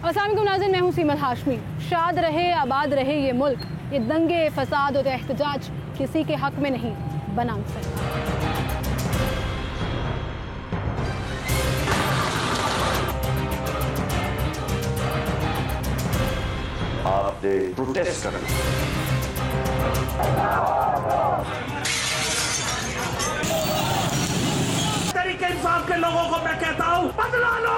अस्सलाम वालेकुम नाज़रीन, मैं हूँ सीमत हाशमी। शाद रहे आबाद रहे ये मुल्क, ये दंगे फसाद और एहतजाज किसी के हक में नहीं बना सकता। आपने प्रोटेस्ट करना। तरीके इंसाफ के लोगों को मैं कहता हूँ बदला लो।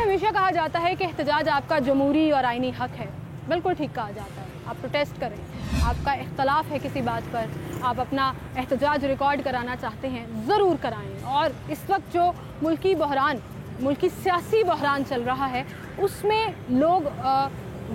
हमेशा कहा जाता है कि एहतजाज आपका जमहूरी और आईनी हक है। बिल्कुल ठीक कहा जाता है। आप प्रोटेस्ट करें, आपका इख्तलाफ है किसी बात पर, आप अपना एहतजाज रिकॉर्ड कराना चाहते हैं, ज़रूर कराएं। और इस वक्त जो मुल्की बहरान, मुल्की सियासी बहरान चल रहा है, उसमें लोग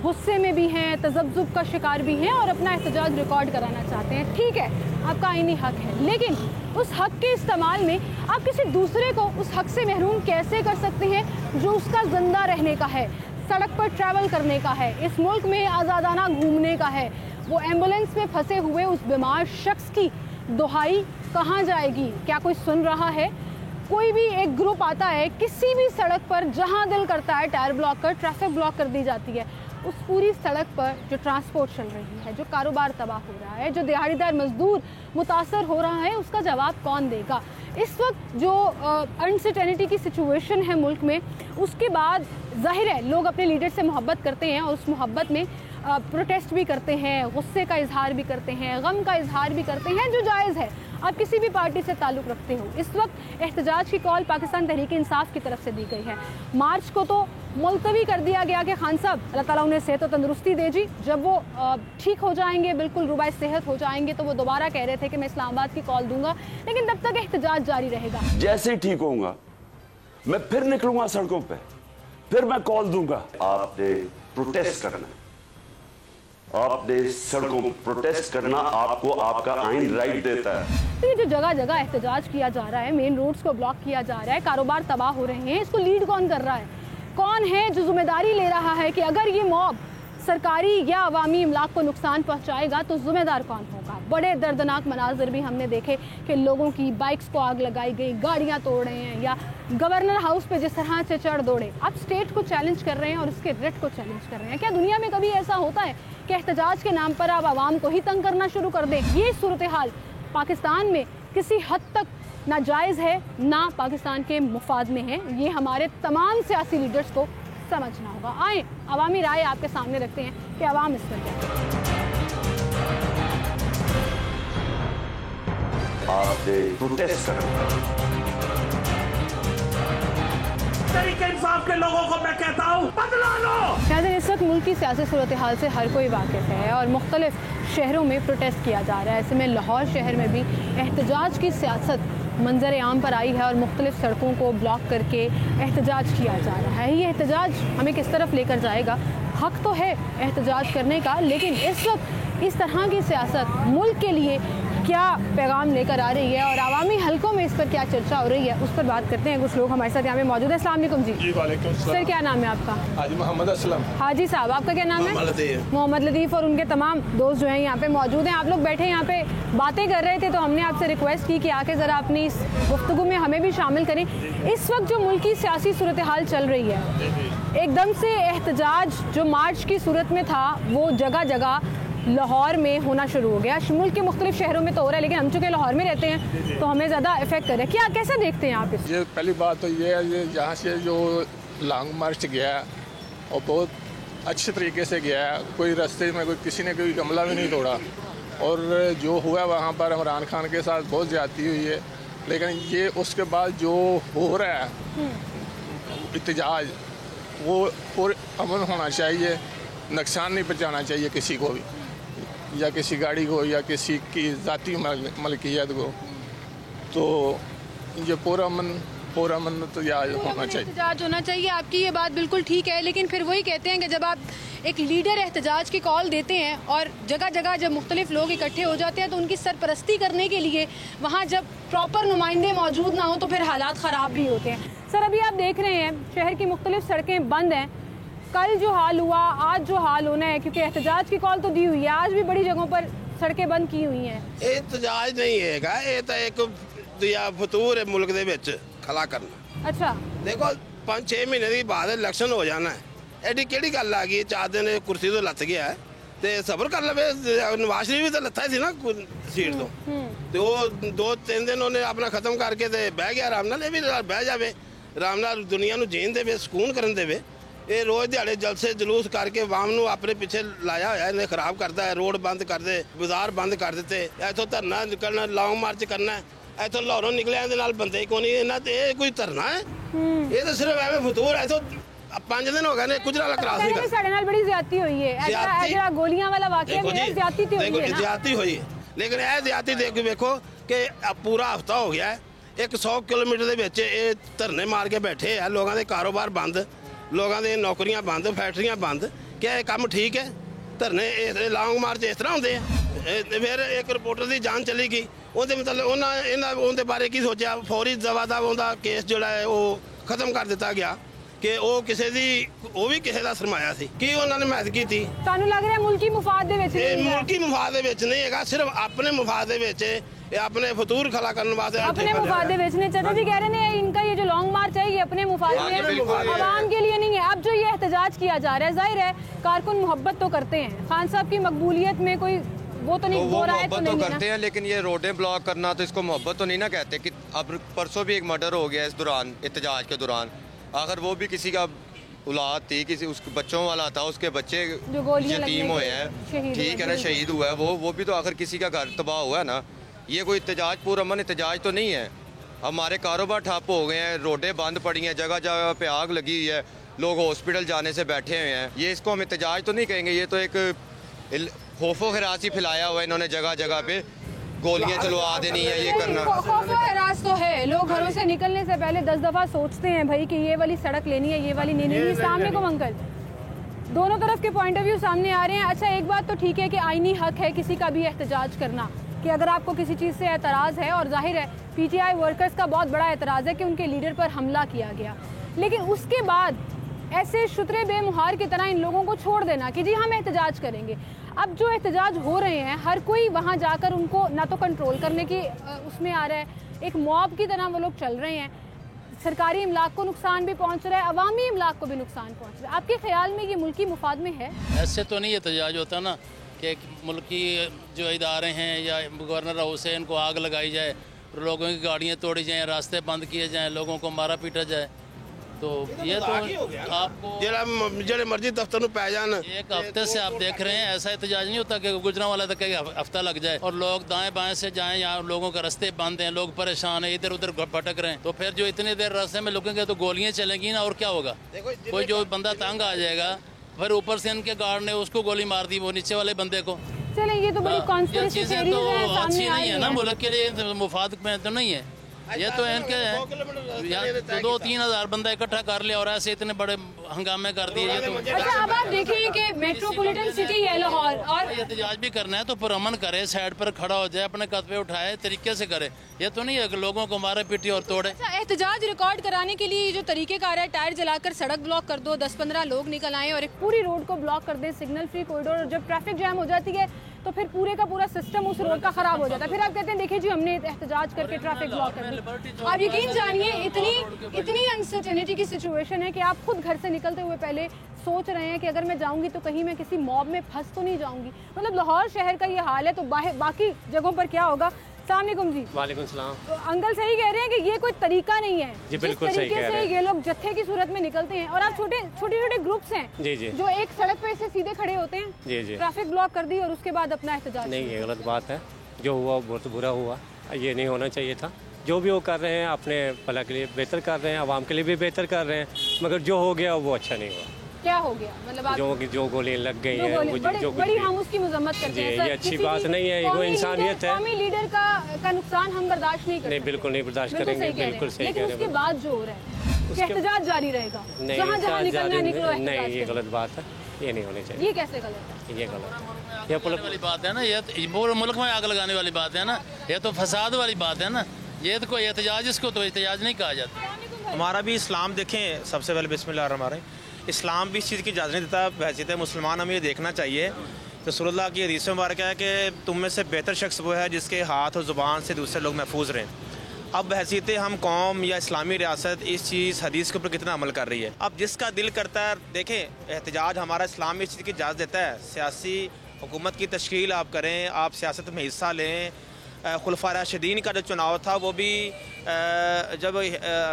गुस्से में भी हैं, तज़ब्ज़ुब का शिकार भी हैं और अपना एहतजाज रिकॉर्ड कराना चाहते हैं। ठीक है, आपका आईनी हक है, लेकिन उस हक के इस्तेमाल में आप किसी दूसरे को उस हक से महरूम कैसे कर सकते हैं जो उसका ज़िंदा रहने का है, सड़क पर ट्रैवल करने का है, इस मुल्क में आज़ादाना घूमने का है। वो एम्बुलेंस में फंसे हुए उस बीमार शख्स की दुहाई कहाँ जाएगी? क्या कोई सुन रहा है? कोई भी एक ग्रुप आता है किसी भी सड़क पर, जहाँ दिल करता है टायर ब्लॉक कर, ट्रैफिक ब्लॉक कर दी जाती है। उस पूरी सड़क पर जो ट्रांसपोर्ट चल रही है, जो कारोबार तबाह हो रहा है, जो दिहाड़ीदार मजदूर मुतासर हो रहा है, उसका जवाब कौन देगा? इस वक्त जो अनसर्टेनिटी की सिचुएशन है मुल्क में, उसके बाद जाहिर है लोग अपने लीडर से मोहब्बत करते हैं और उस मोहब्बत में प्रोटेस्ट भी करते हैं, गुस्से का इजहार भी करते हैं, गम का इजहार भी करते हैं, जो जायज़ है। आप किसी भी पार्टी से ताल्लुक़ रखते हो, इस वक्त एहतजाज की कॉल पाकिस्तान तहरीक इंसाफ की तरफ से दी गई है। मार्च को तो मुलतवी कर दिया गया कि खान साहब अल्लाह ताला उन्हें सेहत और तंदुरुस्ती दे जी, जब वो ठीक हो जाएंगे, बिल्कुल रुबाए सेहत हो जाएंगे, तो वो दोबारा कह रहे थे कि मैं इस्लामाबाद की कॉल दूंगा, लेकिन तब तक एहतजाज जारी रहेगा। जैसे ही ठीक होऊंगा मैं फिर निकलूंगा सड़कों पे, फिर मैं कॉल दूंगा। आपने प्रोटेस्ट करना, आपने सड़कों प्रोटेस्ट करना आपको आपका आइन राइट देता है। तो ये जो जगह जगह एहतजाज किया जा रहा है, मेन रोड्स को ब्लॉक किया जा रहा है, कारोबार तबाह हो रहे हैं, इसको लीड कौन कर रहा है? कौन है जो जिम्मेदारी ले रहा है कि अगर ये मॉब सरकारी या अवामी इमलाक को नुकसान पहुंचाएगा तो जिम्मेदार कौन होगा? बड़े दर्दनाक मनाजर भी हमने देखे कि लोगों की बाइक्स को आग लगाई गई, गाड़ियां तोड़ रहे हैं, या गवर्नर हाउस पे जिस तरह से चढ़ दौड़े। आप स्टेट को चैलेंज कर रहे हैं और उसके रेट को चैलेंज कर रहे हैं। क्या दुनिया में कभी ऐसा होता है कि एहतजाज के नाम पर आप आवाम को ही तंग करना शुरू कर दें? ये सूरत हाल पाकिस्तान में किसी हद तक ना जायज़ है, ना पाकिस्तान के मुफाद में है। ये हमारे तमाम सियासी लीडर्स को समझना होगा। आए अवामी राय आपके सामने रखते हैं कि अवाम इस पर क्या। आपने प्रोटेस्ट करना। तरीके इंसाफ के लोगों को मैं कहता हूँ बदला लो। शायद इस वक्त मुल्क की सियासी सूरत हाल से हर कोई वाकिफ़ है और मुख्तलिफ शहरों में प्रोटेस्ट किया जा रहा है। ऐसे में लाहौर शहर में भी एहतजाज की सियासत मंजर आम पर आई है और मुख्तलिफ सड़कों को ब्लॉक करके एहतजाज किया जा रहा है। ये एहतजाज हमें किस तरफ लेकर जाएगा? हक तो है एहतजाज करने का, लेकिन इस वक्त इस तरह की सियासत मुल्क के लिए क्या पैगाम लेकर आ रही है और आवामी हलकों में इस पर क्या चर्चा हो रही है, उस पर बात करते हैं। कुछ लोग हमारे साथ यहाँ पे मौजूद है। अस्सलाम वालेकुम जी। वालेकुम सलाम। सर क्या नाम है आपका? हाजी मोहम्मद असलम। हाजी साहब, आपका क्या नाम है? मोहम्मद लतीफ़। और उनके तमाम दोस्त जो हैं यहाँ पे मौजूद हैं। आप लोग बैठे यहाँ पे बातें कर रहे थे तो हमने आपसे रिक्वेस्ट की कि आके ज़रा अपनी इस गुफ्तगू में हमें भी शामिल करें। इस वक्त जो मुल्क की सियासी सूरत हाल चल रही है, एकदम से एहतजाज जो मार्च की सूरत में था वो जगह जगह लाहौर में होना शुरू हो गया। मुल्क के मुख्तलिफ शहरों में तो हो रहा है, लेकिन हम चूँकि लाहौर में रहते हैं तो हमें ज़्यादा इफेक्ट करे। क्या कैसे देखते हैं आप इस? ये पहली बात तो ये है, ये यहाँ से जो लॉन्ग मार्च गया और बहुत अच्छे तरीके से गया, कोई रास्ते में कोई किसी ने कोई गमला भी नहीं तोड़ा। और जो हुआ वहाँ पर इमरान खान के साथ बहुत ज़्यादती हुई है, लेकिन ये उसके बाद जो हो रहा है एहतजाज, वो पूरे अमन होना चाहिए, नुकसान नहीं पहुँचाना चाहिए किसी को भी, या किसी गाड़ी को या किसी की ज़ाती मलकियत को। तो ये पूरा मन तो याद होना चाहिए, एहतजाज होना चाहिए। आपकी ये बात बिल्कुल ठीक है, लेकिन फिर वही कहते हैं कि जब आप एक लीडर एहतजाज की कॉल देते हैं और जगह जगह जब मुख्तलिफ लोग इकट्ठे हो जाते हैं तो उनकी सरपरस्ती करने के लिए वहाँ जब प्रॉपर नुमाइंदे मौजूद ना हो तो फिर हालात ख़राब भी होते हैं। सर अभी आप देख रहे हैं शहर की मुख्तलिफ सड़कें बंद हैं। कल जो हाल हुआ, आज जो हाल होना है, क्योंकि एहतजाज की कॉल तो दी हुई है, आज भी बड़ी जगहों पर सड़कें बंद की हुई हैं। एहतजाज नहीं है, ये तो एक दिया फतूर है मुल्क दे विच खला करना। अच्छा, देखो 5-6 महीने की बाद इलेक्शन हो जाना है, ਐਡੀ ਕਿਹੜੀ ਗੱਲ ਆ ਗਈ 4 ਦਿਨ ਕੁਰਸੀ ਤੋਂ ਲੱਥ ਗਿਆ ਤੇ ਸਬਰ ਕਰ ਲਵੇ ਨਵਾਜ਼ ਸ਼ਰੀਫ ਵੀ ਤਾਂ ਲੱਥਾ ਸੀ ਨਾ ਸੀਟ ਤੋਂ ਤੇ ਉਹ 2-3 ਦਿਨ ਉਹਨੇ ਆਪਣਾ ਖਤਮ ਕਰਕੇ ਤੇ ਬਹਿ ਗਿਆ ਆਰਾਮ ਨਾਲ ਇਹ ਵੀ ਬਹਿ ਜਾਵੇ ਆਰਾਮ ਨਾਲ ਦੁਨੀਆ ਨੂੰ ਜੀਣ ਦੇਵੇ ਸਕੂਨ ਕਰਨ ਦੇਵੇ ਇਹ ਰੋਜ਼ ਦਿਹਾੜੇ ਜਲਸੇ ਜਲੂਸ ਕਰਕੇ ਆਵਾਮ ਨੂੰ ਆਪਣੇ ਪਿੱਛੇ ਲਾਇਆ ਹੋਇਆ ਇਹਨੇ ਖਰਾਬ ਕਰਦਾ ਹੈ ਰੋਡ ਬੰਦ ਕਰਦੇ ਬਾਜ਼ਾਰ ਬੰਦ ਕਰ ਦਿੱਤੇ ਇੱਥੋਂ ਧਰਨਾ ਨਿਕਲਣਾ ਲੌਂਗ ਮਾਰਚ ਕਰਨਾ ਇੱਥੋਂ ਲਾਹੌਰੋਂ ਨਿਕਲਿਆ ਇਹਦੇ ਨਾਲ ਬੰਦੇ ਕੋਈ ਨਹੀਂ ਇਹਨਾਂ ਤੇ ਇਹ ਕੋਈ ਧਰਨਾ ਹੈ ਇਹ ਤਾਂ ਸਿਰਫ ਐਵੇਂ ਫਤੂਰ ਇੱਥੋਂ 5 दिन हो गए ने कुछ वाला क्रास नहीं कर साढ़े नाल बड़ी ज्यादती हुई है ऐसा गोलियां वाला वाकया है ज्यादती तो हुई है ना ज्यादती हुई है लेकिन ਇਹ ज्यादती देख के देखो कि पूरा हफ्ता हो गया है 100 किलोमीटर ਦੇ ਵਿੱਚ ਇਹ ਧਰਨੇ ਮਾਰ ਕੇ ਬੈਠੇ ਆ ਲੋਕਾਂ ਦੇ ਕਾਰੋਬਾਰ ਬੰਦ ਲੋਕਾਂ ਦੇ ਨੌਕਰੀਆਂ ਬੰਦ ਫੈਕਟਰੀਆਂ ਬੰਦ ਕਿ ਇਹ ਕੰਮ ਠੀਕ ਹੈ ਧਰਨੇ ਇਹ ਲੌਂਗ ਮਾਰਚ ਇਸ ਤਰ੍ਹਾਂ ਹੁੰਦੇ ਆ ਫਿਰ ਇੱਕ ਰਿਪੋਰਟਰ ਦੀ ਜਾਨ ਚਲੀ ਗਈ ਉਹਦੇ ਮਤਲਬ ਉਹਦੇ ਬਾਰੇ ਕੀ ਸੋਚਿਆ ਫੌਰੀ ਦਵਾ ਉਹਦਾ ਕੇਸ ਜਿਹੜਾ ਹੈ ਉਹ ਖਤਮ ਕਰ ਦਿੱਤਾ ਗਿਆ ਕਿ ਉਹ ਕਿਸੇ ਦੀ ਉਹ ਵੀ ਕਿਸੇ ਦਾ ਸਰਮਾਇਆ ਸੀ ਕੀ ਉਹਨਾਂ ਨੇ ਮਦਦ ਕੀਤੀ ਤੁਹਾਨੂੰ ਲੱਗ ਰਿਹਾ ਮੁਲਕੀ ਮੁਫਾਦ ਦੇ ਵਿੱਚ ਇਹ ਮੁਲਕੀ ਮੁਫਾਦ ਦੇ ਵਿੱਚ ਨਹੀਂ ਹੈਗਾ ਸਿਰਫ ਆਪਣੇ ਮੁਫਾਦ ਦੇ ਵਿੱਚ ਇਹ अपने फतूर खड़ा करने वास्ते अपने मुफाद बेचने चचा जी कह रहे हैं इनका ये जो लॉन्ग मार्च है ये अपने मुफाद में आवाम के लिए नहीं है अब जो ये एहतजाज किया जा रहा है जाहिर है कारकुन मोहब्बत तो करते हैं खान साहब की मकबूलियत में कोई वो तो नहीं हो रहा है तो करते हैं लेकिन ये रोडें ब्लॉक करना तो इसको मोहब्बत तो नहीं ना कहते कि अब परसों भी एक मर्डर हो गया इस दौरान एहतजाज के दौरान आखिर वो भी किसी का औलाद थी किसी उसके बच्चों वाला था उसके बच्चे यतीम हुए हैं ठीक है ना शहीद हुआ है वो भी तो आखिर किसी का घर तबाह हुआ है ना ये कोई एहतजाज पुरअमन एहतजाज तो नहीं है हमारे कारोबार ठप हो गए हैं रोडें बंद पड़ी हैं जगह जगह पे आग लगी हुई है लोग हॉस्पिटल जाने से बैठे हुए हैं ये इसको हम एहतजाज तो नहीं कहेंगे ये तो एक खौफो खरास ही फैलाया हुआ है इन्होंने जगह जगह पे गोलियां चलवा देनी है ये करना खौफो खरास तो है लोग घरों से निकलने से पहले 10 दफा सोचते हैं भाई कि ये वाली सड़क लेनी है ये वाली नहीं लेनी सामने को अंकल दोनों तरफ के पॉइंट ऑफ व्यू सामने आ रहे हैं अच्छा एक बात तो ठीक है कि आईनी हक है किसी का भी एहतजाज करना कि अगर आपको किसी चीज़ से एतराज़ है और जाहिर है पीटीआई वर्कर्स का बहुत बड़ा एतराज़ है कि उनके लीडर पर हमला किया गया लेकिन उसके बाद ऐसे शुतरे बेमुहार की तरह इन लोगों को छोड़ देना कि जी हम एहतजाज करेंगे अब जो एहतजाज हो रहे हैं हर कोई वहाँ जाकर उनको ना तो कंट्रोल करने की उसमें आ रहा है एक मॉब की तरह वो लोग चल रहे हैं सरकारी इमलाक को नुकसान भी पहुँच रहा है अवामी इमलाक को भी नुकसान पहुँच रहा है आपके ख्याल में ये मुल्की मुफाद में है ऐसे तो नहीं एहतजाज होता ना कि मुल्की जो इदारे हैं या गवर्नर हाउस है इनको आग लगाई जाए लोगों की गाड़ियाँ तोड़ी जाएँ रास्ते बंद किए जाएँ लोगों को मारा पीटा जाए तो ये तो आपको जो मर्जी दफ्तर में पै जान एक हफ्ते से आप देख रहे हैं ऐसा एहतजाज नहीं होता कि गुजरा वाला तक हफ्ता लग जाए और लोग दाएं बाएं से जाएं यहाँ लोगों के रास्ते बंद हैं लोग परेशान हैं इधर उधर भटक रहे हैं तो फिर जो इतनी देर रास्ते में रुकेंगे तो गोलियां चलेंगी ना और क्या होगा कोई जो बंदा तंग आ जाएगा फिर ऊपर से इनके गार्ड ने उसको गोली मार दी वो नीचे वाले बंदे को चलें ये तो बड़ी कॉन्स्पिरेसी थ्योरीज हैं अच्छी नहीं है ना मुल्क के लिए मुफाद में तो नहीं है ये तो इनके 2-3 हज़ार बंदा इकट्ठा कर लिया और ऐसे इतने बड़े हंगामे कर दिए तो अच्छा अब आप देखें कि मेट्रोपॉलिटन सिटी है लाहौर और एहतजाज भी करना है तो पुरअमन करे साइड पर खड़ा हो जाए अपने कदम उठाए तरीके से करे ये तो नहीं है कि लोगों को मारे पीटी और तोड़े अच्छा एहतजाज रिकॉर्ड कराने के लिए जो तरीकेकार है टायर जलाकर सड़क ब्लॉक कर दो 10-15 लोग निकल आए और एक पूरी रोड को ब्लॉक कर दे सिग्नल फ्री कॉरिडोर और जब ट्रैफिक जैम हो जाती है तो फिर पूरे का पूरा सिस्टम उस रोड का खराब हो जाता है फिर आप कहते हैं देखिए जी हमने एहतजाज करके ट्रैफिक ब्लॉक कर दी आप यकीन जानिए इतनी अनसर्टेनिटी की सिचुएशन है कि आप खुद घर से निकलते हुए पहले सोच रहे हैं कि अगर मैं जाऊंगी तो कहीं मैं किसी मॉब में फंस तो नहीं जाऊंगी मतलब लाहौर शहर का ये हाल है तो बाकी जगहों पर क्या होगा सलाम जी वालेकुम सलाम तो अंकल सही कह रहे हैं कि ये कोई तरीका नहीं है जी बिल्कुल जिस तरीके से ये लोग जत्थे की सूरत में निकलते हैं और आप छोटे ग्रुप्स हैं जी जी जो एक सड़क पे से सीधे खड़े होते हैं जी जी ट्रैफिक ब्लॉक कर दी और उसके बाद अपना एहतजाज नहीं ये गलत बात है जो हुआ बहुत बुरा हुआ ये नहीं होना चाहिए था जो भी वो कर रहे हैं अपने भला के लिए बेहतर कर रहे हैं आवाम के लिए भी बेहतर कर रहे हैं मगर जो हो गया वो अच्छा नहीं हुआ क्या हो गया मतलब आप जो गोलियां लग गई हैं जो बड़ी हम उसकी मजम्मत करते हैं ये अच्छी बात नहीं है वो इंसानियत है कौमी लीडर का नुकसान हम बर्दाश्त नहीं करते नहीं बिल्कुल नहीं बर्दाश्त करेंगे बिल्कुल सही कह रहे हैं उसके बाद जो हो रहा है एहतजाज जारी रहेगा जहाँ निकलना निकलो नहीं ये गलत बात है ये नहीं होनी चाहिए ये कैसे गलत है ये गलत ये वाली बात है ना ये पूरे मुल्क में आग लगाने वाली बात है ना ये तो फसाद वाली बात है ना ये तो कोई एहतजाज इसको तो एहतजाज नहीं कहा जाता हमारा भी इस्लाम देखें सबसे पहले बिस्मिल्लाहिर्रहमानिर्रहीम इस्लाम भी इस चीज़ की इजाज़त नहीं देता वैसे तो मुसलमान हमें ये देखना चाहिए रसूलुल्लाह की हदीस मुबारक है कि तुम में से बेहतर शख्स वो है जिसके हाथ और ज़ुबान से दूसरे लोग महफूज रहें अब हैसियत हम कौम या इस्लामी रियासत इस चीज़ हदीस के ऊपर कितना अमल कर रही है। अब जिसका दिल करता है, देखें एहतजाज हमारा इस्लाम इस चीज़ की इजाज़त देता है। सियासी हुकूमत की तश्कील आप करें, आप सियासत में हिस्सा लें। खुलफा राशिदीन का जो चुनाव था वो भी जब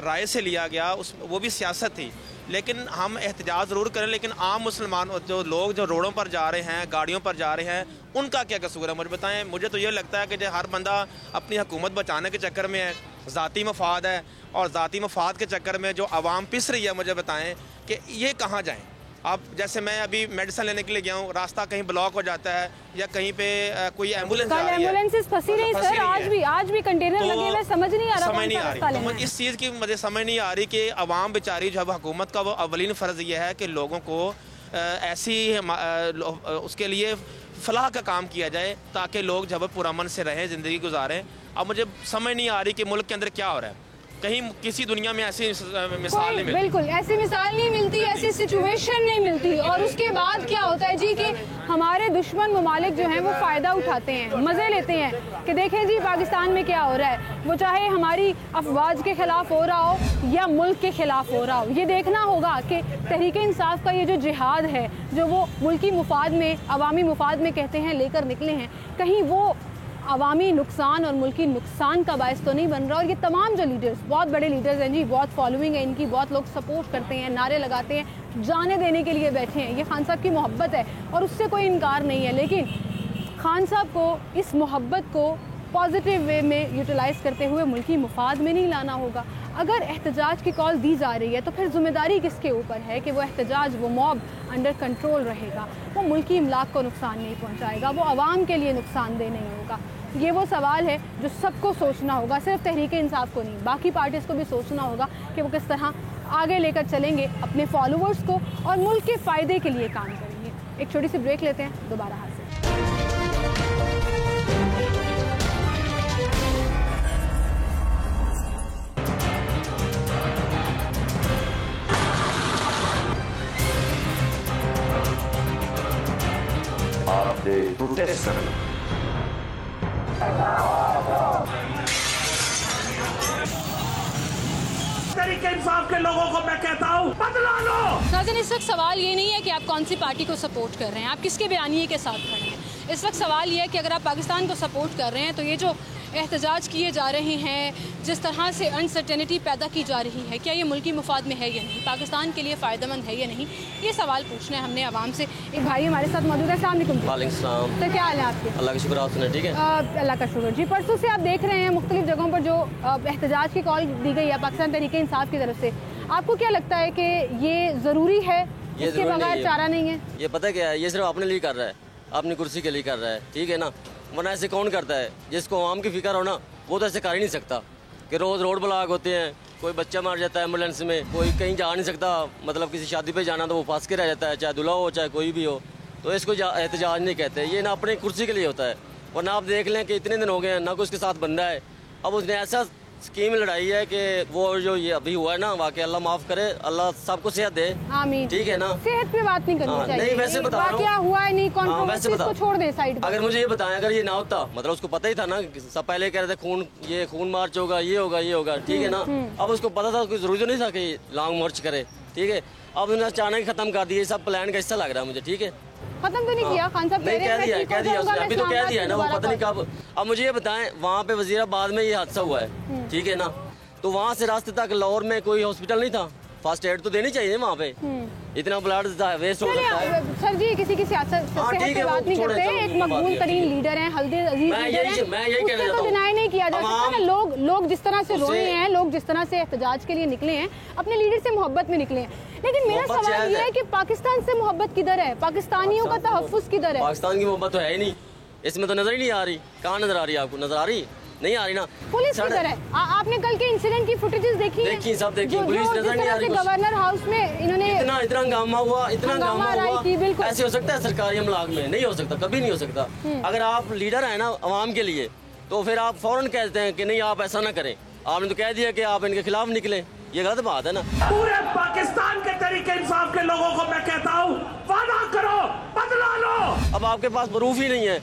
राय से लिया गया वो भी सियासत थी, लेकिन हम एहतजाज ज़रूर करें, लेकिन आम मुसलमान जो लोग जो रोडों पर जा रहे हैं, गाड़ियों पर जा रहे हैं, उनका क्या कसूर है मुझे बताएं। मुझे तो ये लगता है कि जो हर बंदा अपनी हुकूमत बचाने के चक्कर में है, ज़ाती मफाद है, और ज़ाती मफाद के चक्कर में जो आवाम पिस रही है, मुझे बताएं कि ये कहाँ जाएँ। अब जैसे मैं अभी मेडिसिन लेने के लिए गया हूँ, रास्ता कहीं ब्लॉक हो जाता है या कहीं पे कोई एम्बुलेंस जा रही है, एम्बुलेंसेस फंसी नहीं सर, आज भी कंटेनर लगे हुए, समझ नहीं आ रहा, समझ नहीं आ रही। तो इस चीज़ की मुझे समझ नहीं आ रही कि अवाम बेचारी जो है हुकूमत का वो अवलीन फ़र्ज़ ये है कि लोगों को ऐसी उसके लिए फलाह का काम किया जाए ताकि लोग जब पुरअमन से रहें, ज़िंदगी गुजारें। अब मुझे समझ नहीं आ रही कि मुल्क के अंदर क्या हो रहा है। कहीं किसी दुनिया में ऐसी मिसाल नहीं मिलती, बिल्कुल ऐसी मिसाल नहीं मिलती, ऐसी सिचुएशन नहीं मिलती। और उसके बाद क्या होता है जी कि हमारे दुश्मन ममालिक जो हैं वो फ़ायदा उठाते हैं, मज़े लेते हैं कि देखें जी पाकिस्तान में क्या हो रहा है। वो चाहे हमारी अफवाज के ख़िलाफ़ हो रहा हो या मुल्क के ख़िलाफ़ हो रहा हो, ये देखना होगा कि तहरीक इंसाफ का ये जो जिहाद है, जो वो मुल्की मुफाद में, अवामी मुफाद में कहते हैं लेकर निकले हैं, कहीं वो अवामी नुकसान और मुल्की नुकसान का बायस तो नहीं बन रहा। और ये तमाम जो लीडर्स, बहुत बड़े लीडर्स हैं जी, बहुत फॉलोइंग है इनकी, बहुत लोग सपोर्ट करते हैं, नारे लगाते हैं, जाने देने के लिए बैठे हैं। ये खान साहब की मोहब्बत है और उससे कोई इनकार नहीं है, लेकिन खान साहब को इस मोहब्बत को पॉजिटिव वे में यूटिलाइज़ करते हुए मुल्की मुफाद में नहीं लाना होगा। अगर एहतजाज की कॉल दी जा रही है तो फिर ज़िम्मेदारी किसके ऊपर है कि वो एहतजाज, वो मॉब अंडर कंट्रोल रहेगा, वो मुल्की इमलाक को नुकसान नहीं पहुँचाएगा, वो आवाम के लिए नुकसानदेह नहीं होगा। ये वो सवाल है जो सबको सोचना होगा, सिर्फ तहरीक इंसाफ को नहीं, बाकी पार्टीज़ को भी सोचना होगा कि वो किस तरह आगे लेकर चलेंगे अपने फॉलोअर्स को और मुल्क के फ़ायदे के लिए काम करेंगे। एक छोटी सी ब्रेक लेते हैं, दोबारा हाजिर। आपने प्रोटेस्ट करना, तहरीक इंसाफ के लोगों को मैं कहता हूँ बदला लो। नाज़रीन, इस वक्त सवाल ये नहीं है कि आप कौन सी पार्टी को सपोर्ट कर रहे हैं, आप किसके बयानिए के साथ खड़े हैं। इस वक्त सवाल ये है कि अगर आप पाकिस्तान को सपोर्ट कर रहे हैं तो ये जो एहतजाज किए जा रहे हैं, जिस तरह से अनसर्टेनिटी पैदा की जा रही है, क्या ये मुल्की मुफाद में है या नहीं, पाकिस्तान के लिए फ़ायदेमंद है या नहीं, ये सवाल पूछना है हमने आवाम से। एक भाई हमारे साथ मौजूद है। अस्सलाम वालेकुम। वालेकुम सलाम। तो क्या हाल है आपके? अल्लाह का शुक्र, आप सुनाए ठीक है? अल्लाह का शुक्र जी। परसों से आप देख रहे हैं मुख्तलिफ जगहों पर जो एहतजाज की कॉल दी गई है पाकिस्तान तहरीक इंसाफ की तरफ से, आपको क्या लगता है कि ये ज़रूरी है, इसके बगैर चारा नहीं है? ये पता क्या है, ये सिर्फ अपने लिए कर रहा है, अपनी कुर्सी के लिए कर रहा है, ठीक है ना, वरना ऐसे कौन करता है? जिसको आवाम की फिक्र हो ना, वो तो ऐसे कर ही नहीं सकता कि रोज़ रोड ब्लॉक होते हैं, कोई बच्चा मार जाता है एम्बुलेंस में, कोई कहीं जा नहीं सकता, मतलब किसी शादी पे जाना तो वो फंस के रह जाता है, चाहे दूल्हा हो चाहे कोई भी हो, तो इसको एहतजाज नहीं कहते। ये ना अपनी कुर्सी के लिए होता है। वरना आप देख लें कि इतने दिन हो गए हैं ना कोई उसके साथ बंदा है, अब उसने ऐसा स्कीम लड़ाई है कि वो जो ये अभी हुआ है ना वाकई, अल्लाह माफ़ करे, अल्लाह सबको सेहत दे, आमीन, ठीक है ना। सेहत पे बात नहीं करनी चाहिए। नहीं वैसे बता रहा हूँ, क्या हुआ है नहीं, कंट्रोवर्सी को छोड़ दे साइड। अगर मुझे ये बताएं, अगर ये ना होता, मतलब उसको पता ही था ना, सब पहले कह रहे थे खून मार्च होगा, ये होगा ये होगा, ठीक है ना, अब उसको पता था, कोई जरूरी नहीं था कि लॉन्ग मार्च करे, ठीक है। अब उन्होंने अचानक खत्म कर दिया, सब प्लान का हिस्सा लग रहा है मुझे, ठीक है। खत्म तो नहीं किया खान साहब, कह दिया अभी तो कह दिया ना, वो पता नहीं कब। अब मुझे ये बताएं, वहाँ पे वजीराबाद में ये हादसा हुआ है, ठीक है ना, तो वहाँ से रास्ते तक लाहौर में कोई हॉस्पिटल नहीं था, फर्स्ट एड तो देनी चाहिए वहाँ पे, इतना ब्लड वेस्ट हो सकता है। सर जी किसी की सियासत की बात नहीं करते, एक मकबूल तरीन लीडर हैं, हल्दी अजीज लीडर हैं, उससे तो डिनाई नहीं किया जा सकता ना। लोग जिस तरह से रोए हैं, लोग जिस तरह से एहतजाज के लिए निकले हैं, अपने लीडर से मोहब्बत में निकले हैं, लेकिन मेरा सवाल ये है कि पाकिस्तान से मोहब्बत किधर है, पाकिस्तानियों का तहफ्फुज़ किधर है? पाकिस्तान की मोहब्बत तो है ही नहीं, इसमें तो नजर ही नहीं आ रही। कहाँ नजर आ रही है आपको? नजर आ रही नहीं आ रही ना। पुलिस किधर है? आपने कल के इंसिडेंट की फुटेजेस देखी है? देखी, सब देखी, पुलिस नजर नहीं आ रही। गवर्नर हाउस में इन्होंने इतना हंगामा हुआ, ऐसे हो सकता है सरकारी अमलाक में? नहीं हो सकता, कभी नहीं हो सकता। अगर आप लीडर है ना अवाम के लिए, तो फिर आप फौरन कहते हैं कि नहीं आप ऐसा ना करें। आपने तो कह दिया कि आप इनके खिलाफ निकले, ये गलत बात है ना। पूरे पाकिस्तान के तरीके इंसाफ के लोगों को मैं कहता हूँ वादा करो, बदला लो। अब आपके पास प्रूफ ही नहीं है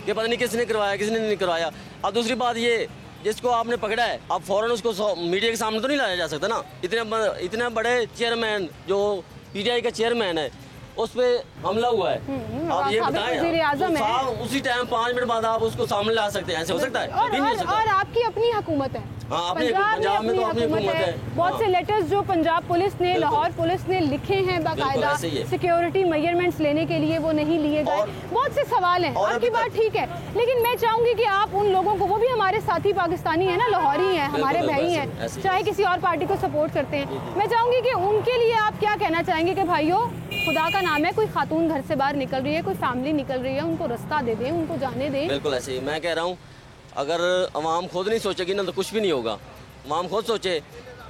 कि पता नहीं किसने करवाया किसने नहीं करवाया। अब दूसरी बात ये जिसको आपने पकड़ा है आप फौरन उसको मीडिया के सामने तो नहीं लाया जा सकता ना। इतने बड़े चेयरमैन जो पीटीआई का चेयरमैन है उस पे हमला हुआ है, आप ये बताएं तो उसी टाइम 5 मिनट बाद आप उसको सामने ला सकते हैं, ऐसे हो सकता है? और आपकी अपनी हुकूमत है, पंजाब में तो अपनी हुकूमत है। बहुत से लेटर्स जो पंजाब पुलिस ने, लाहौर पुलिस ने लिखे हैं बाकायदा सिक्योरिटी मेजरमेंट्स लेने के लिए, वो नहीं लिए गए। बहुत से सवाल हैं, आपकी बात ठीक है, लेकिन मैं चाहूंगी कि आप उन लोगों को, वो भी हमारे साथी पाकिस्तानी है ना, लाहौरी हैं, हमारे भाई हैं, चाहे किसी और पार्टी को सपोर्ट करते हैं, मैं चाहूंगी कि उनके लिए आप क्या कहना चाहेंगे कि भाइयों खुदा का नाम है, कोई खातून घर से बाहर निकल रही है, कोई फैमिली निकल रही है, उनको रास्ता दे दें, उनको जाने दें। बिल्कुल ऐसे ही मैं कह रहा हूँ, अगर अवाम खुद नहीं सोचेगी ना तो कुछ भी नहीं होगा। अवाम खुद सोचे,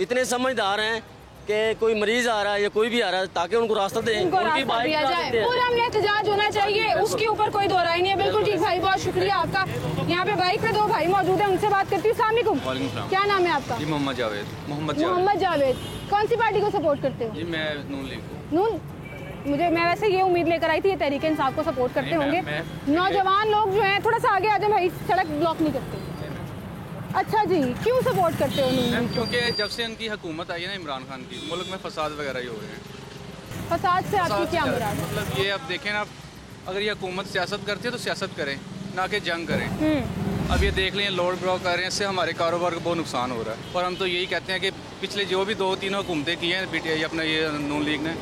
इतने समझदार हैं कि कोई मरीज आ रहा है या कोई भी आ रहा है ताकि उनको रास्ता दें, उनकी बाइक दिया जाए। पूरा हमने एहतजाज होना चाहिए, उसके ऊपर कोई दो राय नहीं है। बिल्कुल ठीक भाई, बहुत शुक्रिया आपका। यहाँ पे बाइक पे 2 भाई मौजूद हैं, उनसे बात करती हूँ। अस्सलाम वालेकुम, क्या नाम है आपका? मोहम्मद जावेद। मोहम्मद जावेद, कौन सी पार्टी को सपोर्ट करते हो? जी मैं नून लीग। नून, मैं वैसे ये उम्मीद लेकर आई थी ये तहरीक इंसाफ को सपोर्ट करते होंगे। नौजवान लोग जो हैं थोड़ा सा आगे आ जाए भाई, सड़क ब्लॉक नहीं करते। अच्छा जी, क्यों सपोर्ट करते हो नून? क्योंकि जब से उनकी हुकूमत आई है ना इमरान खान की, मुल्क में फसाद वगैरह ही हो रहे हैं। फसाद से आपकी क्या मुराद है? मतलब ये अब देखें ना, अगर ये हुकूमत सियासत करती है तो सियासत करें, ना कि जंग करें। अब ये देख लें लोड ब्लॉक कर रहे हैं, इससे हमारे कारोबार को बहुत नुकसान हो रहा है। और हम तो यही कहते हैं कि पिछले जो भी 2-3 हुकूमतें की हैं पीटीआई अपना ये नून लीग ने,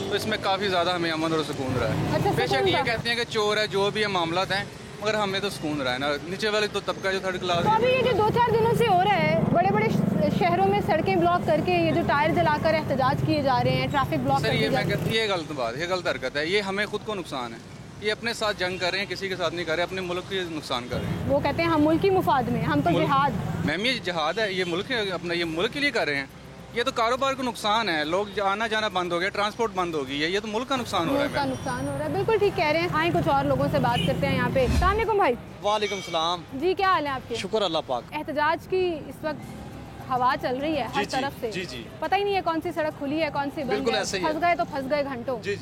तो इसमें काफ़ी ज़्यादा हमें अमन और सुकून रहा है। अच्छा, बेशक ये कहते हैं कि चोर है, जो भी है मामला हैं, मगर हमें तो सुकून रहा है ना। नीचे वाले तो तबका जो 3rd क्लास, तो अभी ये जो 2-4 दिनों से हो रहा है, बड़े बड़े शहरों में सड़कें ब्लॉक करके ये जो टायर जलाकर एहतजाज किए जा रहे हैं, ट्रैफिक ब्लॉक सर, ये मैं कहती ये गलत बात, ये गलत हरकत है, ये हमें खुद को नुकसान है। ये अपने साथ जंग कर रहे हैं, किसी के साथ नहीं कर रहे, अपने मुल्क के नुकसान कर रहे हैं। वो कहते हैं हम मुल्क की मुफाद में, हम तो जिहाद। मैम ये जिहाद है, ये मुल्क अपना ये मुल्क के लिए कर रहे हैं। ये तो कारोबार को नुकसान है, लोग आना जाना बंद हो गया, ट्रांसपोर्ट बंद हो गई है, ये तो मुल्क का नुकसान हो रहा है। मुल्क का नुकसान हो रहा है, बिल्कुल ठीक कह रहे हैं। आए कुछ और लोगों से बात करते हैं यहाँ पे। अस्सलाम वालेकुम भाई। वालेकुम सलाम जी, क्या हाल है आपके? शुक्र अल्लाह पाक। एहतजाज की इस वक्त हवा चल रही है हर तरफ से। जी। पता ही नहीं है कौन सी सड़क खुली है, कौन सी बंद है। फंस गए तो फंस गए घंटों। जी।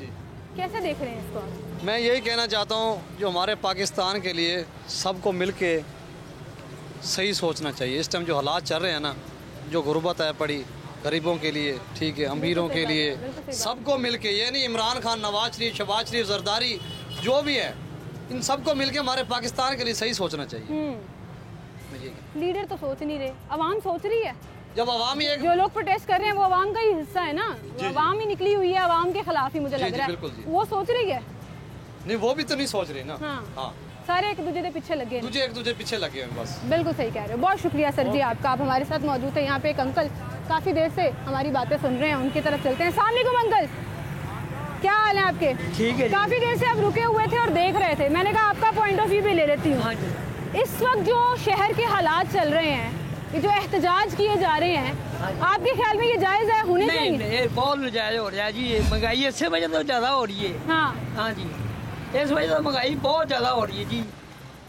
कैसे देख रहे हैं इसको आप? मैं यही कहना चाहता हूँ, जो हमारे पाकिस्तान के लिए सबको मिल के सही सोचना चाहिए। इस टाइम जो हालात चल रहे हैं ना, जो गुर्बत है पड़ी गरीबों के लिए, ठीक है, अमीरों के लिए, सबको मिल के, ये नहीं इमरान खान, नवाज शरीफ, शहबाज शरीफ, जरदारी, जो भी है, इन सबको मिल के हमारे पाकिस्तान के लिए सही सोचना चाहिए। लीडर तो सोच नहीं रहे, अवाम सोच रही है। जब अवाम ही जो लोग प्रोटेस्ट कर रहे हैं वो अवाम का ही हिस्सा है ना, अवाम ही निकली हुई है, अवाम के खिलाफ ही मुझे लग रहा है। वो सोच रही है नहीं, वो भी तो नहीं सोच रही ना। हाँ। सारे एक दूसरे के पीछे लगे हैं, एक दूसरे पीछे लगे हैं बस। बिल्कुल सही कह रहे हो, बहुत शुक्रिया सर जी आपका। आप हमारे साथ मौजूद है। यहाँ पे एक अंकल काफी देर से हमारी बातें सुन रहे हैं, उनकी तरफ चलते हैं। अस्सलाम वालेकुम अंकल, क्या हाल है आपके? ठीक है। काफी देर से आप रुके हुए थे और देख रहे थे, मैंने कहा आपका पॉइंट ऑफ व्यू भी ले लेती हूँ। इस वक्त जो शहर के हालात चल रहे हैं, ये जो एहतजाज किए जा रहे हैं, आपके ख्याल में ये जायज है, होने चाहिए? नहीं, बहुत जायज हो रहा है जी। महंगाई इससे वजह तो ज्यादा हो रही है। हाँ जी, इस वजह से महंगाई बहुत ज्यादा हो रही है जी।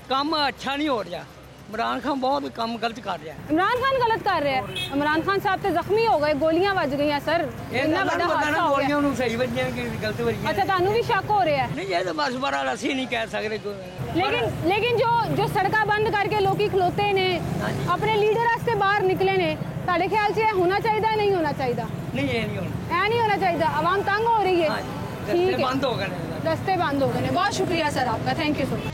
काम अच्छा नहीं हो रहा, इमरान खान बहुत काम गलत कर रहा है। इमरान खान गलत कर रहे हैं? इमरान खान साहब तो जख्मी हो गए, गोलियां बज गई हैं सर, इतना बड़ा हादसा हो गया। सही बजियां कि गलत बजियां। अच्छा, तानू भी शक हो रहा है? नहीं, ये तो बस बड़ा रसी नहीं कह सकते। लेकिन जो सड़का बंद करके लोग खलोते ने, अपने लीडर वास्ते बाहर निकले ने, ताड़े ख्याल से होना चाहिए नहीं होना चाहिए? नहीं, ये नहीं होना, नहीं होना चाहिए। आवाम तंग हो रही है, ठीक है, बंद हो गए, रास्ते बंद हो गए। बहुत शुक्रिया सर आपका, थैंक यू सो मच।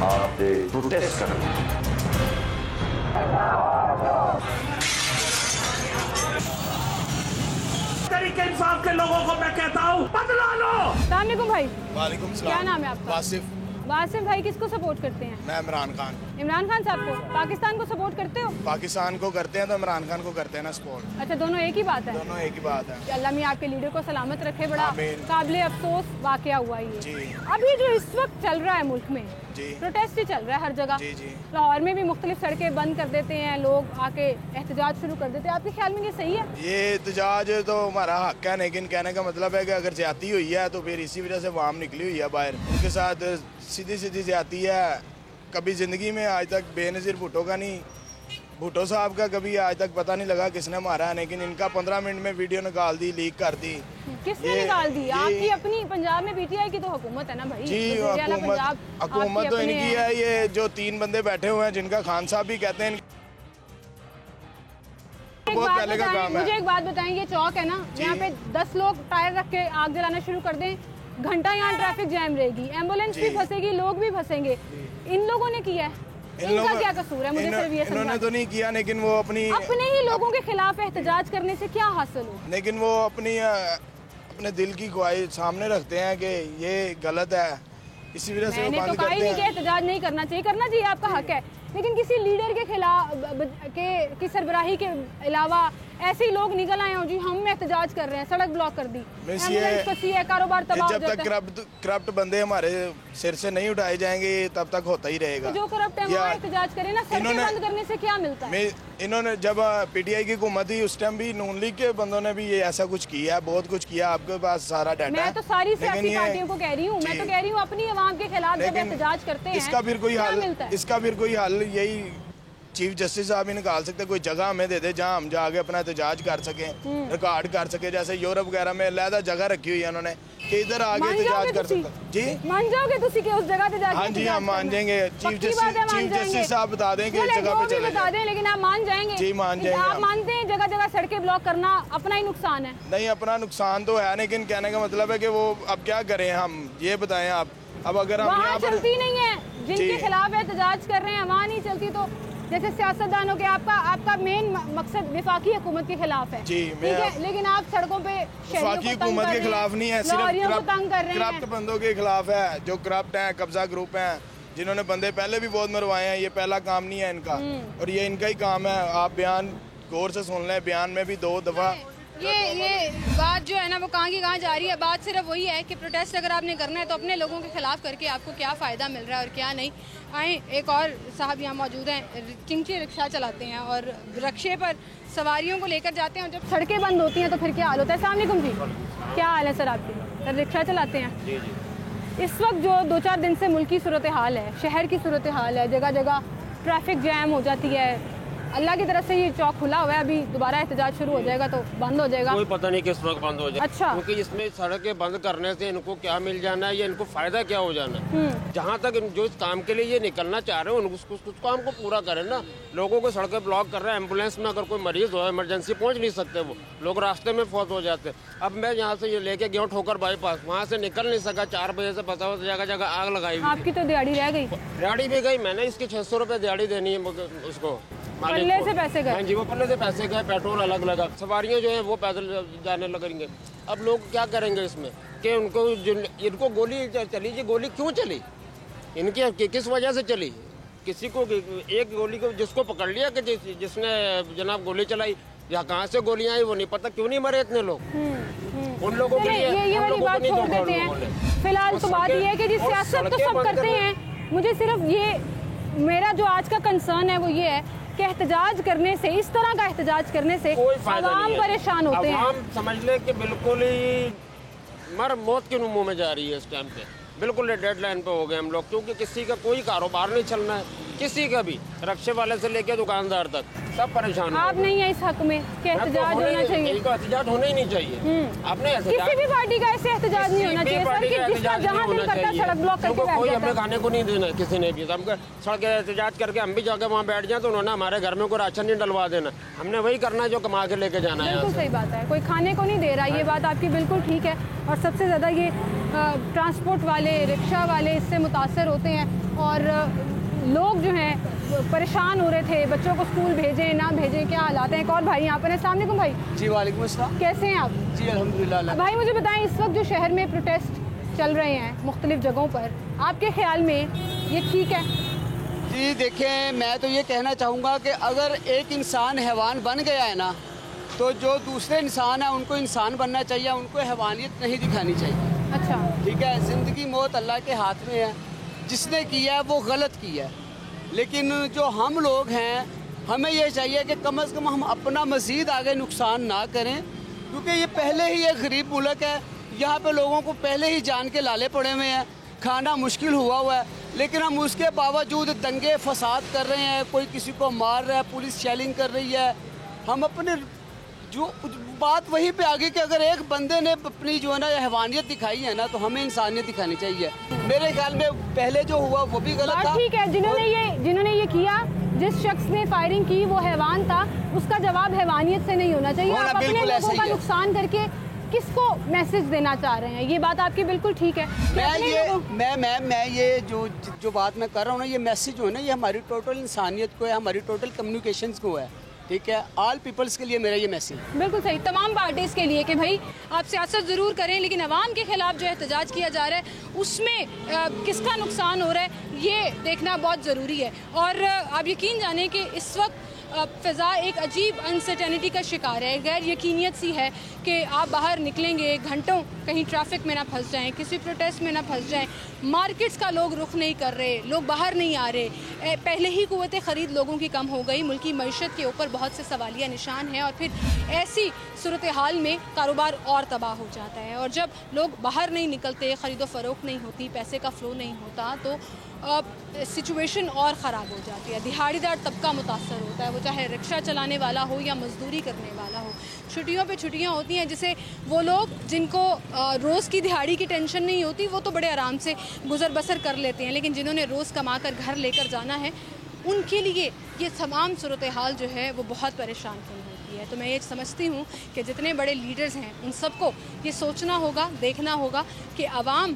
आपने प्रोटेस्ट करना, तरीके इंसाफ के लोगों को मैं कहता हूँ बदला लो। अस्सलाम वालेकुम भाई। वालेकुम सलाम। क्या नाम है आपका? वासिफ। वासिफ भाई, किसको सपोर्ट करते हैं? मैं इमरान खान। इमरान खान साहब को? पाकिस्तान को सपोर्ट करते हो? पाकिस्तान को करते हैं तो इमरान खान को करते हैं ना सपोर्ट। अच्छा, दोनों एक ही बात है? दोनों एक ही बात है। अल्लाह मियां आपके लीडर को सलामत रखे। बड़ा काबिले अफसोस वाकया हुआ ये। अभी जो इस वक्त चल रहा है मुल्क में, प्रोटेस्ट ही चल रहा है हर जगह। लाहौर में भी मुख्तलिफ सड़कें बंद कर देते हैं, लोग आके एहतजाज शुरू कर देते हैं। आपके ख्याल में ये सही है? ये एहतजाज तो हमारा हक है, लेकिन कहने का मतलब है कि अगर ज्यादती हुई है तो फिर इसी वजह से आवाम निकली हुई है बाहर, उनके साथ सीधी सीधी ज्यादती है। कभी जिंदगी में आज तक बेनज़ीर भुट्टो का नहीं भुट्टो साहब का कभी आज तक पता नहीं लगा किसने मारा है, लेकिन इनका 15 मिनट में वीडियो निकाल दी, लीक कर दी। किसने निकाल दी? आपकी अपनी पंजाब में पीटीआई की तो हुकूमत है ना भाई। जी हुकूमत तो इनकी है। ये जो 3 बंदे बैठे हुए हैं जिनका खान साहब भी कहते हैं, बहुत पहले का काम है। मुझे एक बात बताएं, ये चौक है ना, यहाँ पे 10 लोग टायर रख के आग जलाना शुरू कर दें, घंटा यहाँ ट्रैफिक जैम रहेगी, एम्बुलेंस भी फंसेगी, लोग भी फंसेंगे। इन लोगों ने किया है, इनका क्या कसूर है? मुझे सिर्फ ये समझा। इन्होंने तो नहीं किया, लेकिन वो अपने ही लोगों के खिलाफ एहतजाज करने से क्या हासिल हो? लेकिन वो अपने दिल की ख्वाहिश सामने रखते हैं कि ये गलत है, इसी वजह से वो बंद करते हैं। मैंने तो कहा ही नहीं कि एहतजाज नहीं करना चाहिए, करना चाहिए, आपका हक है, लेकिन किसी लीडर के खिलाफ की सरबराही के अलावा ऐसे ही लोग निकल आए हो जी हम एहतजाज कर रहे हैं, सड़क ब्लॉक कर दी, है, कारोबार तबाह हो जाता है। जब तक करप्ट बंदे हमारे सिर से नहीं उठाए जाएंगे तब तक होता ही रहेगा। तो जो करप्ट है वो एहतजाज करे ना, सड़कें बंद करने से क्या मिलता है? इन्होंने जब पीटीआई की हुकूमत थी उस टाइम भी नून लीग के बंदों ने भी ये ऐसा कुछ किया, बहुत कुछ किया, आपके पास सारा डाटा है। मैं तो सारी सियासी पार्टियों को कह रही हूँ, मैं तो कह रही हूँ अपनी आवाम के खिलाफ जब एहतजाज करते हैं इसका फिर कोई हल यही चीफ जस्टिस साहब ही निकाल सकते, कोई जगह हमें दे दे जहां हम जाके अपना एहतजाज कर सके, रिकॉर्ड कर सके। जैसे यूरोप वगैरह में अलहदा जगह रखी हुई है उन्होंने कि इधर आगे एहतजाज कर सकते। जी मान जाओगे तुसी कि उस जगह पे जाके? हाँ जी, हम मान जाएंगे। चीफ जस्टिस साहब बता दें कि जगह पे चले बता दें, लेकिन आप मान जाएंगे? जी मान जाएंगे। आप मानते हैं जगह जगह सड़कें ब्लॉक करना अपना ही नुकसान है? नहीं, अपना नुकसान तो है, लेकिन कहने का मतलब है कि वो अब क्या करें हम, ये बताएं आप। अब अगर हम वहाँ चलती नहीं है, जिनके खिलाफ एहतजाज कर रहे हैं वहाँ नहीं चलती, तो जैसे सियासतदानों के आपका मेन मकसद विफाकी हुकूमत के खिलाफ है, ठीक है, लेकिन आप सड़कों पे विफाकी हुकूमत के खिलाफ नहीं है, सिर्फ करप्ट बंदों के खिलाफ है, जो करप्ट हैं, कब्जा ग्रुप हैं, जिन्होंने बंदे पहले भी बहुत मरवाए हैं। ये पहला काम नहीं है इनका, और ये इनका ही काम है। आप बयान गौर से सुन लें, बयान में भी 2 दफा ये बात जो है ना वो कहाँ की कहाँ जा रही है। बात सिर्फ वही है कि प्रोटेस्ट अगर आपने करना है तो अपने लोगों के खिलाफ करके आपको क्या फ़ायदा मिल रहा है और क्या नहीं। आए, एक और साहब यहाँ मौजूद हैं, चिंची रिक्शा चलाते हैं और रक्शे पर सवारियों को लेकर जाते हैं। जब सड़कें बंद होती हैं तो फिर क्या हाल होता है? अस्सलाम वालेकुम जी, क्या हाल है सर आपकी? सर रिक्शा चलाते हैं। इस वक्त जो 2-4 दिन से मुल्क की सूरत हाल है, शहर की सूरत हाल है, जगह जगह ट्रैफिक जैम हो जाती है। अल्लाह की तरफ से ये चौक खुला हुआ है, अभी दोबारा एहतजाज शुरू हो जाएगा तो बंद हो जाएगा। कोई पता नहीं किस वक्त बंद हो जाएगा। अच्छा, क्योंकि इसमें सड़कें बंद करने से इनको क्या मिल जाना है या इनको फायदा क्या हो जाना है? जहाँ तक जो इस काम के लिए ये निकलना चाह रहे हैं उस काम को पूरा करें ना। लोगों को सड़कें ब्लॉक कर रहे हैं, एम्बुलेंस में अगर कोई मरीज हो, इमरजेंसी पहुँच नहीं सकते, वो लोग रास्ते में फौत हो जाते। अब मैं यहाँ से ये लेके गया ठोकर बाईपास, वहाँ से निकल नहीं सका, 4 बजे से फंसा हुआ, जगह जगह आग लगाई। आपकी तो दिहाड़ी रह गई? दिहाड़ी भी गई, मैंने इसकी 600 रुपये दिहाड़ी देनी है उसको, पल्ले से पैसे गए। हाँ जी, वो पल्ले से पैसे गए, पेट्रोल अलग लगा, सवारियाँ जो है वो पैदल जाने लगेंगे। अब लोग क्या करेंगे इसमें कि इनको गोली चली जी, गोली क्यों चली? इनकी किस वजह से चली? किसी को एक गोली को जिसको पकड़ लिया कि जिसने जनाब गोली चलाई, या कहाँ से गोलियां आई वो नहीं पता, क्यों नहीं मरे इतने लोग? उन लोगों के लिए ये वाली बात छोड़ देते हैं। फिलहाल तो बात ये है कि सियासत तो सब करते हैं, मुझे सिर्फ ये मेरा जो आज का कंसर्न है वो ये है कि एहतजाज करने से, इस तरह का एहतजाज करने से आवाम परेशान होते हैं। आवाम समझ ले कि बिल्कुल ही मौत के मुंह में जा रही है इस टाइम पे, बिल्कुल डेडलाइन पे हो गए हम लोग, क्योंकि किसी का कोई कारोबार नहीं चलना है, किसी का भी, रक्शे वाले से लेके दुकानदार तक सब परेशान। आप नहीं है इस हक में कि एहतजाज होना चाहिए? एहतजाज होना ही नहीं चाहिए। आपने किसी भी पार्टी का ऐसे एहतजाज नहीं होना चाहिए सर कि जिसका जहां दिल करता है सड़क ब्लॉक करके बैठ जाता है। कोई हमें खाने को नहीं देना किसी ने भी, हम सड़क एहतजाज करके हम भी जाकर वहाँ बैठ जाए तो उन्होंने हमारे घर में कोई राशन नहीं डलवा देना, हमने वही करना है जो कमा के लेके जाना है। बिल्कुल सही बात है, कोई खाने को नहीं दे रहा, ये बात आपकी बिल्कुल ठीक है। और सबसे ज़्यादा ये ट्रांसपोर्ट वाले, रिक्शा वाले इससे मुतासर होते हैं और लोग जो हैं परेशान हो रहे थे, बच्चों को स्कूल भेजें ना भेजें, क्या हालात हैं। एक और भाई यहाँ पर है, अस्सलाम वालेकुम भाई। जी वालेकुम अस्सलाम, कैसे हैं आप? जी अल्हम्दुलिल्लाह। भाई मुझे बताएं, इस वक्त जो शहर में प्रोटेस्ट चल रहे हैं मुख्तलिफ जगहों पर, आपके ख्याल में ये ठीक है? जी देखें, मैं तो ये कहना चाहूँगा कि अगर एक इंसान हैवान बन गया है ना, तो जो दूसरे इंसान है उनको इंसान बनना चाहिए, उनको हैवानियत नहीं दिखानी चाहिए। अच्छा, ठीक है, ज़िंदगी मौत अल्लाह के हाथ में है, जिसने किया है वो गलत किया है। लेकिन जो हम लोग हैं, हमें ये चाहिए कि कम से कम हम अपना मज़ीद आगे नुकसान ना करें, क्योंकि ये पहले ही एक गरीब मुल्क है, यहाँ पे लोगों को पहले ही जान के लाले पड़े हुए हैं, खाना मुश्किल हुआ है। लेकिन हम उसके बावजूद दंगे फसाद कर रहे हैं, कोई किसी को मार रहा है, पुलिस शेलिंग कर रही है। हम अपने जो बात वहीं पे आ गई कि अगर एक बंदे ने अपनी जो है ना हैवानियत दिखाई है ना, तो हमें इंसानियत दिखानी चाहिए। मेरे ख्याल में पहले जो हुआ वो भी गलत था। ठीक है, जिन्होंने ये किया, जिस शख्स ने फायरिंग की वो हैवान था, उसका जवाब हैवानियत से नहीं होना चाहिए। आप अपने लोगों का नुकसान करके किसको मैसेज देना चाह रहे हैं, ये बात आपकी बिल्कुल ठीक है। मैं ये जो बात मैं कर रहा हूँ ना, ये मैसेज जो है ना, ये हमारी टोटल इंसानियत को है, हमारी टोटल कम्युनिकेशंस को है, ठीक है, ऑल पीपल्स के लिए मेरा ये मैसेज। बिल्कुल सही, तमाम पार्टीज़ के लिए कि भाई आप सियासत ज़रूर करें, लेकिन अवाम के खिलाफ जो एहतजाज किया जा रहा है उसमें किसका नुकसान हो रहा है ये देखना बहुत ज़रूरी है। और आप यकीन जानें कि इस वक्त फ़िज़ा एक अजीब अनसर्टेनिटी का शिकार है, गैर यकीनियत सी है कि आप बाहर निकलेंगे घंटों, कहीं ट्रैफिक में ना फंस जाएं, किसी प्रोटेस्ट में ना फंस जाएं, मार्केट्स का लोग रुख नहीं कर रहे, लोग बाहर नहीं आ रहे, पहले ही क़ुव्वत ख़रीद लोगों की कम हो गई, मुल्की मईशत के ऊपर बहुत से सवालिया निशान हैं, और फिर ऐसी सूरत हाल में कारोबार और तबाह हो जाता है। और जब लोग बाहर नहीं निकलते, ख़रीदो फ़रोख्त नहीं होती, पैसे का फ़्लो नहीं होता, तो सिचुएशन और ख़राब हो जाती है। दिहाड़ीदार तबका मुतासर होता है, वो चाहे रिक्शा चलाने वाला हो या मज़दूरी करने वाला हो। छुट्टियों पे छुट्टियां होती हैं, जिसे वो लोग जिनको रोज़ की दिहाड़ी की टेंशन नहीं होती, वो तो बड़े आराम से गुजर बसर कर लेते हैं, लेकिन जिन्होंने रोज़ कमा कर घर लेकर जाना है, उनके लिए ये तमाम सूरत हाल जो है वो बहुत परेशान कन होती है। तो मैं ये समझती हूँ कि जितने बड़े लीडर्स हैं उन सबको ये सोचना होगा, देखना होगा कि आवाम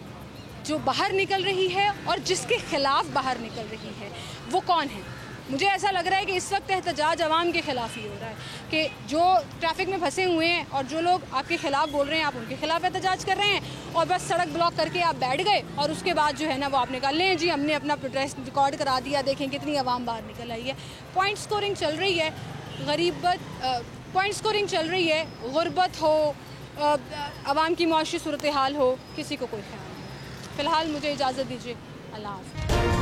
जो बाहर निकल रही है और जिसके खिलाफ बाहर निकल रही है वो कौन है। मुझे ऐसा लग रहा है कि इस वक्त एहतजाज आवाम के ख़िलाफ़ ही हो रहा है, कि जो ट्रैफिक में फंसे हुए हैं और जो लोग आपके ख़िलाफ़ बोल रहे हैं, आप उनके खिलाफ एहतजाज कर रहे हैं, और बस सड़क ब्लॉक करके आप बैठ गए और उसके बाद जो है ना वो आपने कहा लें जी हमने अपना प्रोटेस्ट रिकॉर्ड करा दिया, देखें कितनी आवाम बाहर निकल आई है। पॉइंट स्कोरिंग चल रही है, पॉइंट स्कोरिंग चल रही है, गुर्बत हो, आवाम की मुआशी सूरत हाल हो, किसी को कोई ख्याल नहीं। फ़िलहाल मुझे इजाज़त दीजिए, अल्लाह हाफ़िज़।